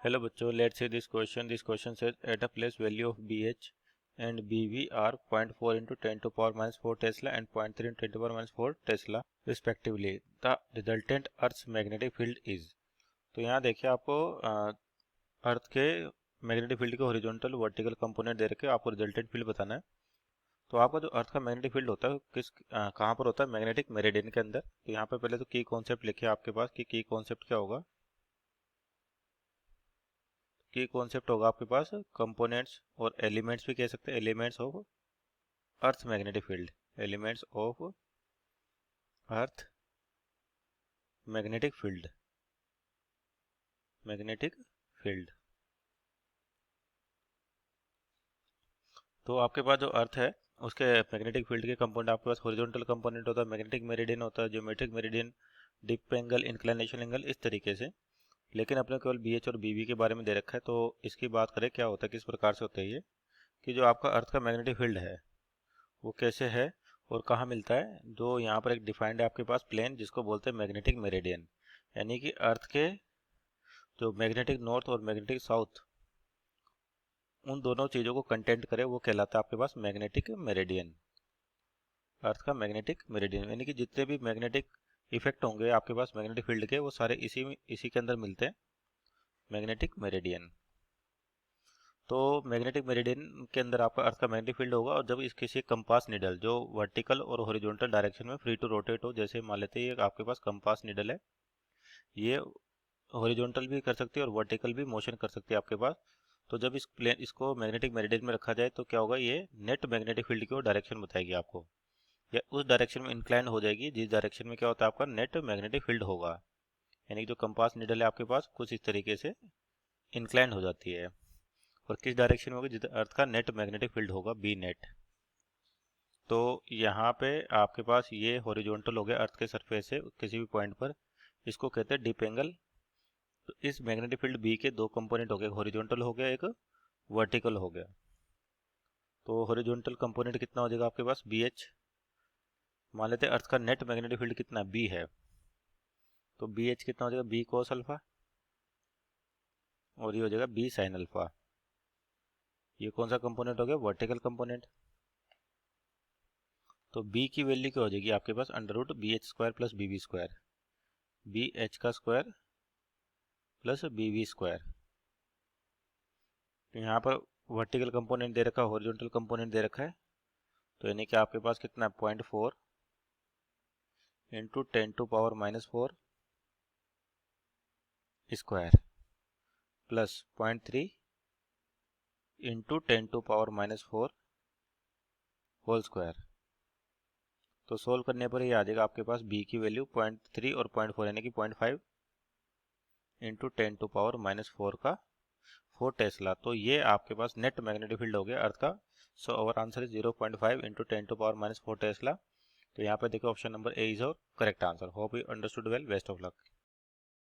Hello बच्चों, let's see this question. This question says at a place value of BH and BV are 0.4 into 10 to power minus 4 Tesla and 0.3 into 10 to power minus 4 Tesla respectively. The resultant Earth's magnetic field is. तो यहाँ देखिए आपको अर्थ के magnetic field के horizontal vertical component दे रखे, आपको resultant field बताना है। तो आपका जो अर्थ का मैग्नेटिक फील्ड होता है कहाँ पर होता है? मैग्नेटिक मेरिडियन के अंदर। तो यहाँ पर पहले तो की कॉन्सेप्ट लिखे आपके पास कि की कॉन्सेप्ट क्या होगा। की कॉन्सेप्ट होगा आपके पास कंपोनेंट्स और एलिमेंट्स भी कह सकते हैं, elements of earth magnetic field, elements of earth magnetic field, magnetic field. तो आपके पास जो अर्थ है उसके मैग्नेटिक फील्ड के कंपोनेंट आपके पास हॉरिजॉन्टल कंपोनेंट होता है, मैग्नेटिक मेरिडियन होता है, geometric meridian, dip angle, inclination angle, इस तरीके से। लेकिन अपने केवल BH और BV के बारे में दे रखा है, तो इसकी बात करें क्या होता है, किस प्रकार से होता है ये, कि जो आपका अर्थ का मैग्नेटिक फील्ड है वो कैसे है और कहाँ मिलता है। जो यहाँ पर एक डिफाइंड है आपके पास प्लेन, जिसको बोलते हैं मैग्नेटिक मेरिडियन, यानी कि अर्थ के जो मैग्नेटिक नॉर्थ और मैग्नेटिक साउथ, उन दोनों चीज़ों को कंटेंट करे, वो कहलाता है आपके पास मैग्नेटिक मेरिडियन। अर्थ का मैग्नेटिक मेरिडियन यानी कि जितने भी मैग्नेटिक इफेक्ट होंगे आपके पास मैग्नेटिक फील्ड के, वो सारे इसी के अंदर मिलते हैं, मैग्नेटिक मेरिडियन। तो मैग्नेटिक मेरिडियन के अंदर आपका अर्थ का मैग्नेटिक फील्ड होगा, और जब इस किसी कंपास निडल जो वर्टिकल और हॉरिजॉन्टल डायरेक्शन में फ्री टू रोटेट हो, जैसे मान लेते हैं ये आपके पास कंपास निडल है, ये हॉरिजॉन्टल भी कर सकती है और वर्टिकल भी मोशन कर सकती है आपके पास। तो जब इसको मैग्नेटिक मेरिडियन में रखा जाए तो क्या होगा, ये नेट मैग्नेटिक फील्ड की ओर डायरेक्शन बताएगी आपको, या उस डायरेक्शन में इंक्लाइन हो जाएगी जिस डायरेक्शन में क्या होता है आपका नेट मैग्नेटिक फील्ड होगा। यानी कि जो कंपास निडल है आपके पास कुछ इस तरीके से इंक्लाइन हो जाती है, और किस डायरेक्शन में होगी, जिधर अर्थ का नेट मैग्नेटिक फील्ड होगा, बी नेट। तो यहाँ पे आपके पास ये हॉरिजॉन्टल हो गया अर्थ के सरफेस से किसी भी पॉइंट पर, इसको कहते हैं डिप एंगल। तो इस मैग्नेटिक फील्ड बी के दो कंपोनेंट हो गए, हॉरिजॉन्टल हो गया, एक वर्टिकल हो गया। तो हॉरिजॉन्टल कंपोनेंट कितना हो जाएगा आपके पास, BH। मान लेते हैं अर्थ का नेट मैग्नेटिक फील्ड कितना, B है, तो BH कितना हो जाएगा, B cos अल्फा, और ये हो जाएगा B sin अल्फा। ये कौन सा कंपोनेंट हो गया, वर्टिकल कंपोनेंट। तो B की वैल्यू क्या हो जाएगी आपके पास, √BH² प्लस BV², BH का स्क्वायर प्लस BV²। तो यहाँ पर वर्टिकल कंपोनेंट दे रखा है, हॉरिजॉन्टल कंपोनेंट दे रखा है, तो यानी कि आपके पास कितना है, 0.4 into 10 to power -4 square plus 0.3 into 10 to power -4 whole square. तो सोल्व करने पर ये आ जाएगा आपके पास B की वैल्यू 0.3 और 0.4 यानी कि 0.5 इंटू 10 टू पावर -4 का 4 टेस्ला। तो ये आपके पास नेट मैग्नेटिक फील्ड हो गया अर्थ का। So our answer is 0.5 into 10 to power -4 tesla. तो यहाँ पे देखो ऑप्शन नंबर ए इज और correct answer. Hope you understood well, best of luck.